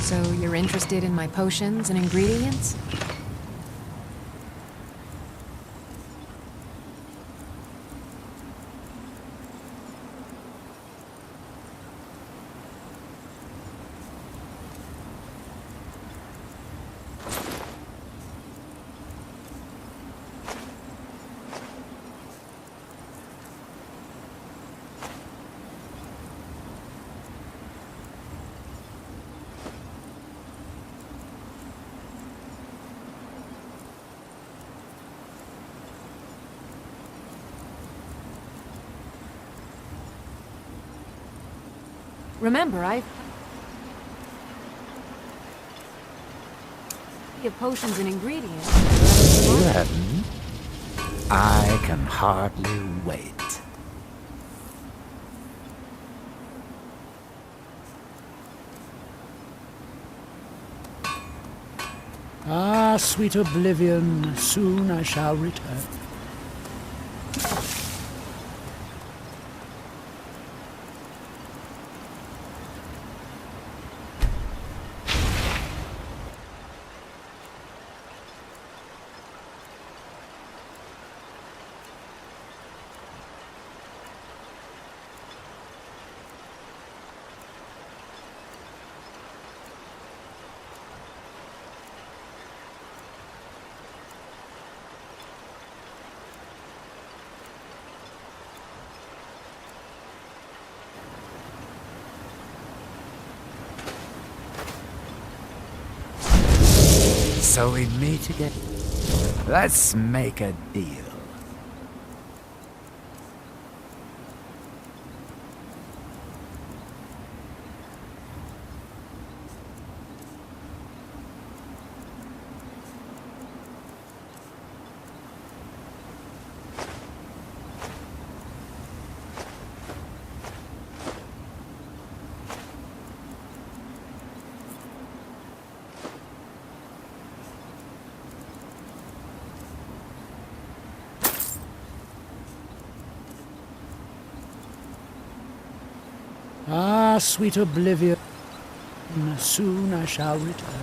So you're interested in my potions and ingredients? Remember, I've of potions and ingredients. Then, I can hardly wait. Ah, sweet oblivion, soon I shall return. So we meet again. Let's make a deal. Ah, sweet oblivion, soon I shall return.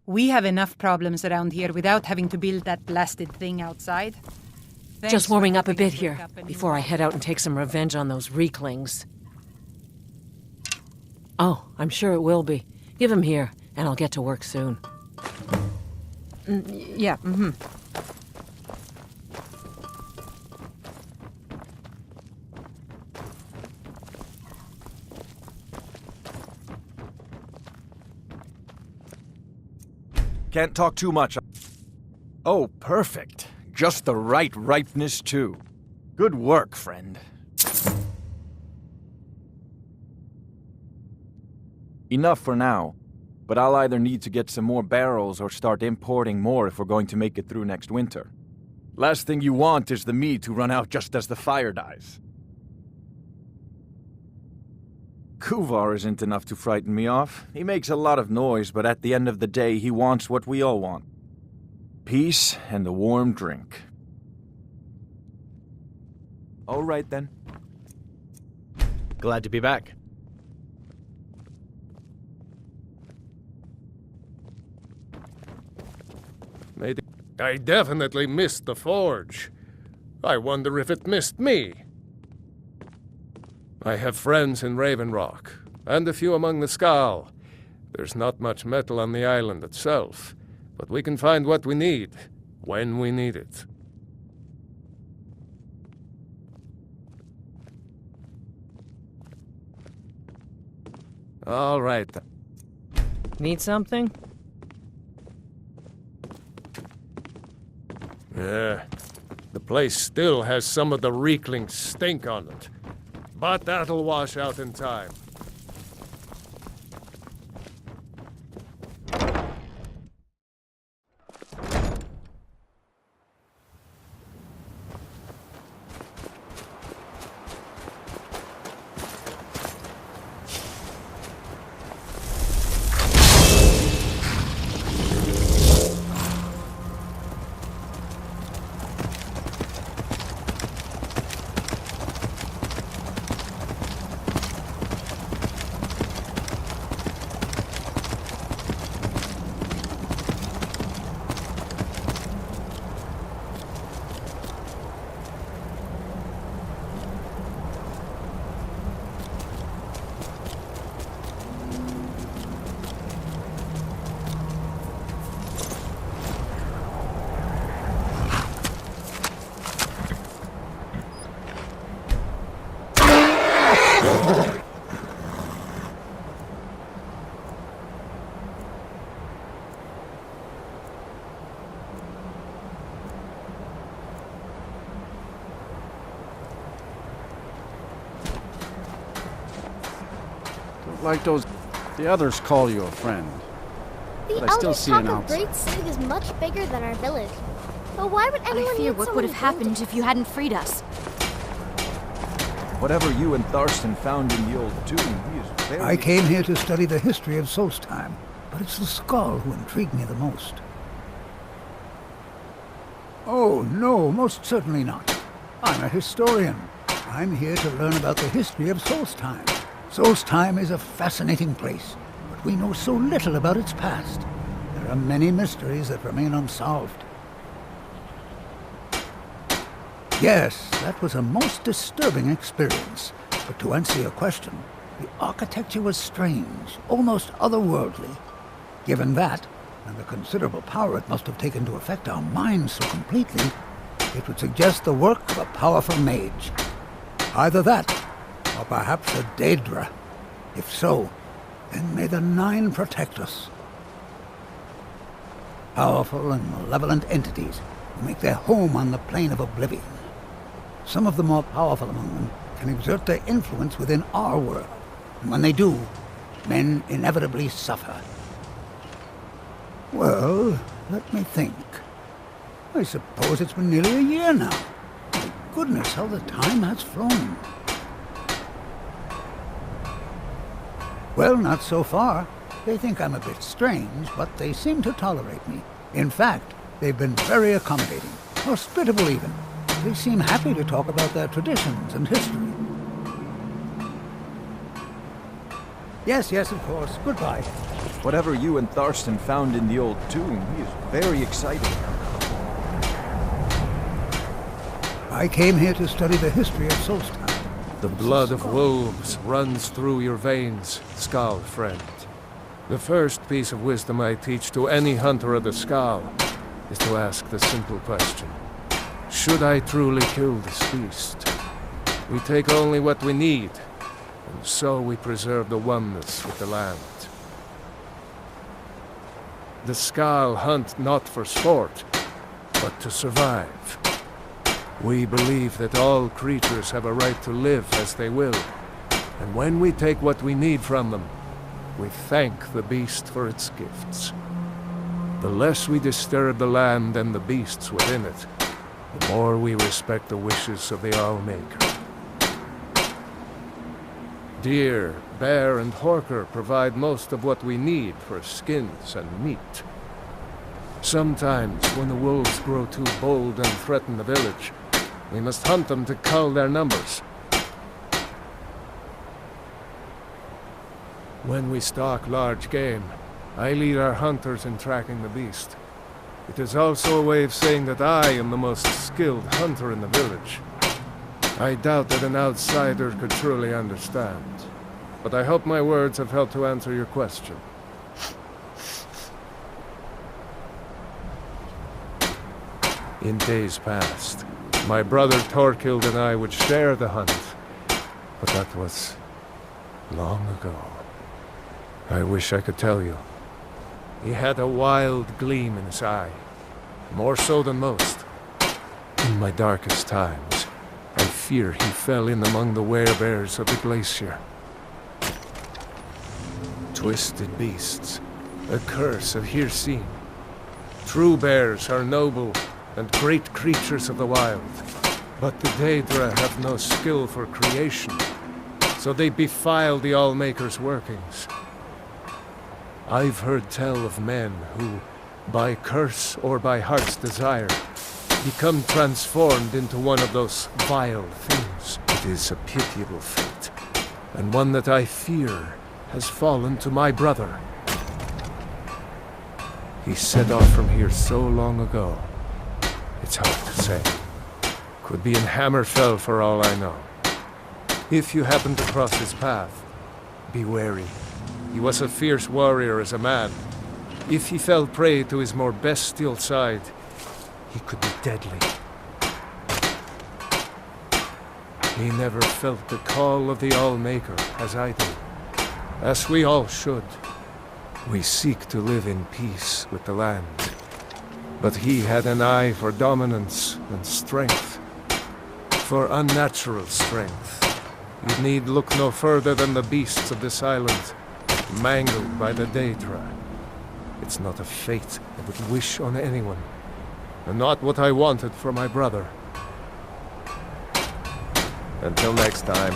We have enough problems around here without having to build that blasted thing outside. Thanks Just for warming up a helping bit us here, wake up a new before I one. head out and take some revenge on those Reeklings. Oh, I'm sure it will be. Give him here, and I'll get to work soon. Yeah, mm-hmm. Can't talk too much. Oh, perfect. Just the right ripeness, too. Good work, friend. Enough for now, but I'll either need to get some more barrels or start importing more if we're going to make it through next winter. Last thing you want is the meat to run out just as the fire dies. Kuvar isn't enough to frighten me off. He makes a lot of noise, but at the end of the day, he wants what we all want. Peace and a warm drink. All right, then. Glad to be back. I definitely missed the forge. I wonder if it missed me. I have friends in Raven Rock, and a few among the Skal. There's not much metal on the island itself, but we can find what we need, when we need it. All right. Need something? Yeah, the place still has some of the Reekling's stink on it, but that'll wash out in time. Like those... The others call you a friend. The But I still elders see talk an of outside. Great Sig is much bigger than our village. But why would anyone I fear need what someone would have to build happened it? if you hadn't freed us. Whatever you and Tharston found in the old tomb, he is very... I came here to study the history of Solstheim, but it's the Skull who intrigue me the most. Oh, no, most certainly not. I'm a historian. I'm here to learn about the history of Solstheim. Solstheim is a fascinating place, but we know so little about its past. There are many mysteries that remain unsolved. Yes, that was a most disturbing experience. But to answer your question, the architecture was strange, almost otherworldly. Given that, and the considerable power it must have taken to affect our minds so completely, it would suggest the work of a powerful mage. Either that, or perhaps a Daedra. If so, then may the Nine protect us. Powerful and malevolent entities who make their home on the plane of oblivion. Some of the more powerful among them can exert their influence within our world, and when they do, men inevitably suffer. Well, let me think. I suppose it's been nearly a year now. My goodness, how the time has flown. Well, not so far. They think I'm a bit strange, but they seem to tolerate me. In fact, they've been very accommodating, hospitable even. They seem happy to talk about their traditions and history. Yes, yes, of course. Goodbye. Whatever you and Tharstan found in the old tomb, he is very excited. I came here to study the history of Solstan. The blood of wolves runs through your veins, Skal friend. The first piece of wisdom I teach to any hunter of the Skal is to ask the simple question. Should I truly kill this beast? We take only what we need, and so we preserve the oneness with the land. The Skal hunt not for sport, but to survive. We believe that all creatures have a right to live as they will, and when we take what we need from them, we thank the beast for its gifts. The less we disturb the land and the beasts within it, the more we respect the wishes of the Allmaker. Deer, bear, and horker provide most of what we need for skins and meat. Sometimes, when the wolves grow too bold and threaten the village, we must hunt them to cull their numbers. When we stalk large game, I lead our hunters in tracking the beast. It is also a way of saying that I am the most skilled hunter in the village. I doubt that an outsider could truly understand, but I hope my words have helped to answer your question. In days past, my brother Torkild and I would share the hunt, but that was long ago. I wish I could tell you. He had a wild gleam in his eye, more so than most. In my darkest times, I fear he fell in among the werebears of the glacier. Twisted beasts, a curse of Hirsine. True bears are noble and great creatures of the wild, but the Daedra have no skill for creation, so they defile the Allmaker's workings. I've heard tell of men who, by curse or by heart's desire, become transformed into one of those vile things. It is a pitiable fate, and one that I fear has fallen to my brother. He set off from here so long ago, it's hard to say. Could be in Hammerfell for all I know. If you happen to cross his path, be wary. He was a fierce warrior as a man. If he fell prey to his more bestial side, he could be deadly. He never felt the call of the Allmaker as I do, as we all should. We seek to live in peace with the land, but he had an eye for dominance and strength, for unnatural strength. You need look no further than the beasts of this island, mangled by the Daedra. It's not a fate I would wish on anyone, and not what I wanted for my brother. Until next time.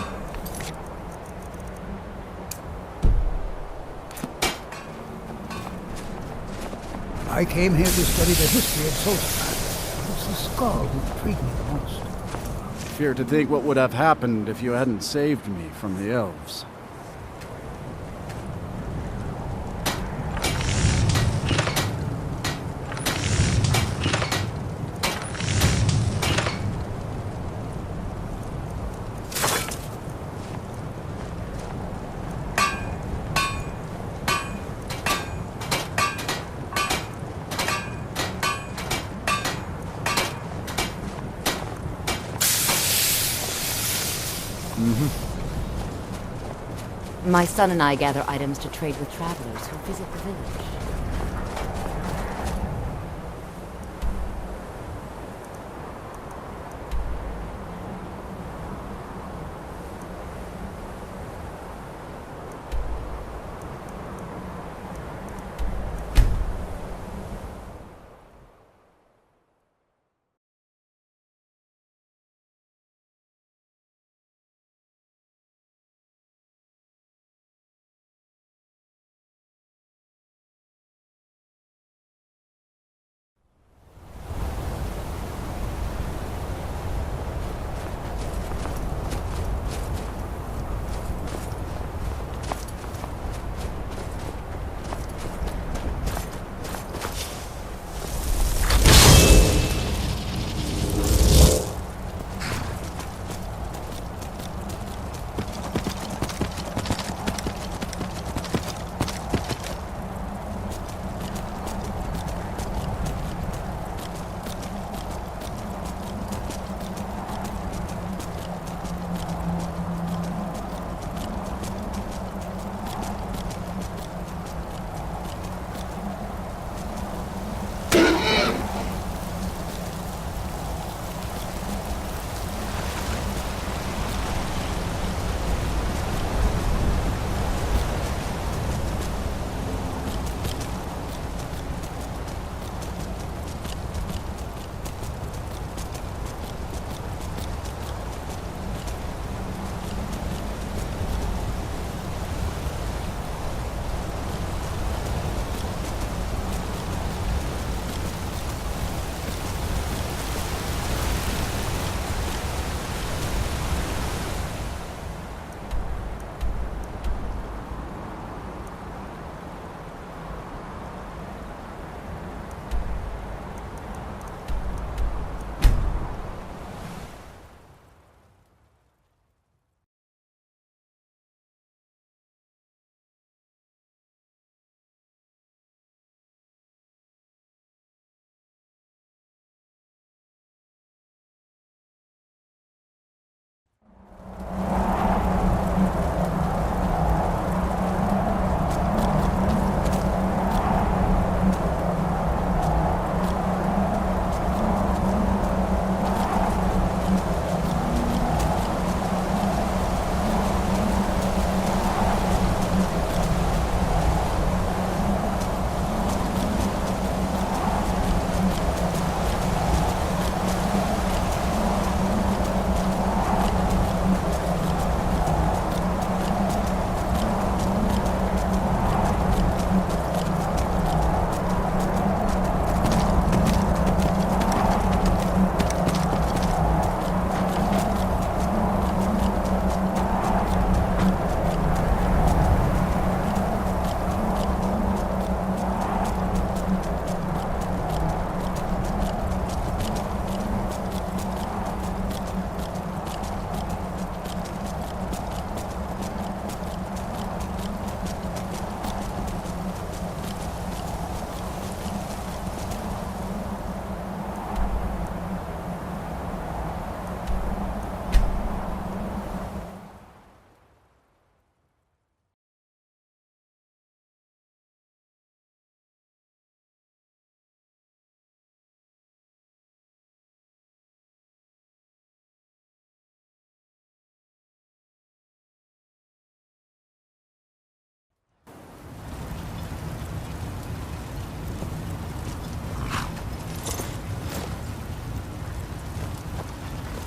I came here to study the history of Solstan. It's the skull who intrigued me the most. Fear to think what would have happened if you hadn't saved me from the elves. My son and I gather items to trade with travelers who visit the village.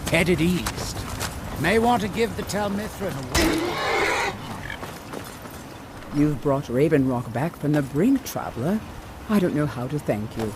headed east. May want to give the Telmithran a word. You've brought Raven Rock back from the brink, traveler. I don't know how to thank you.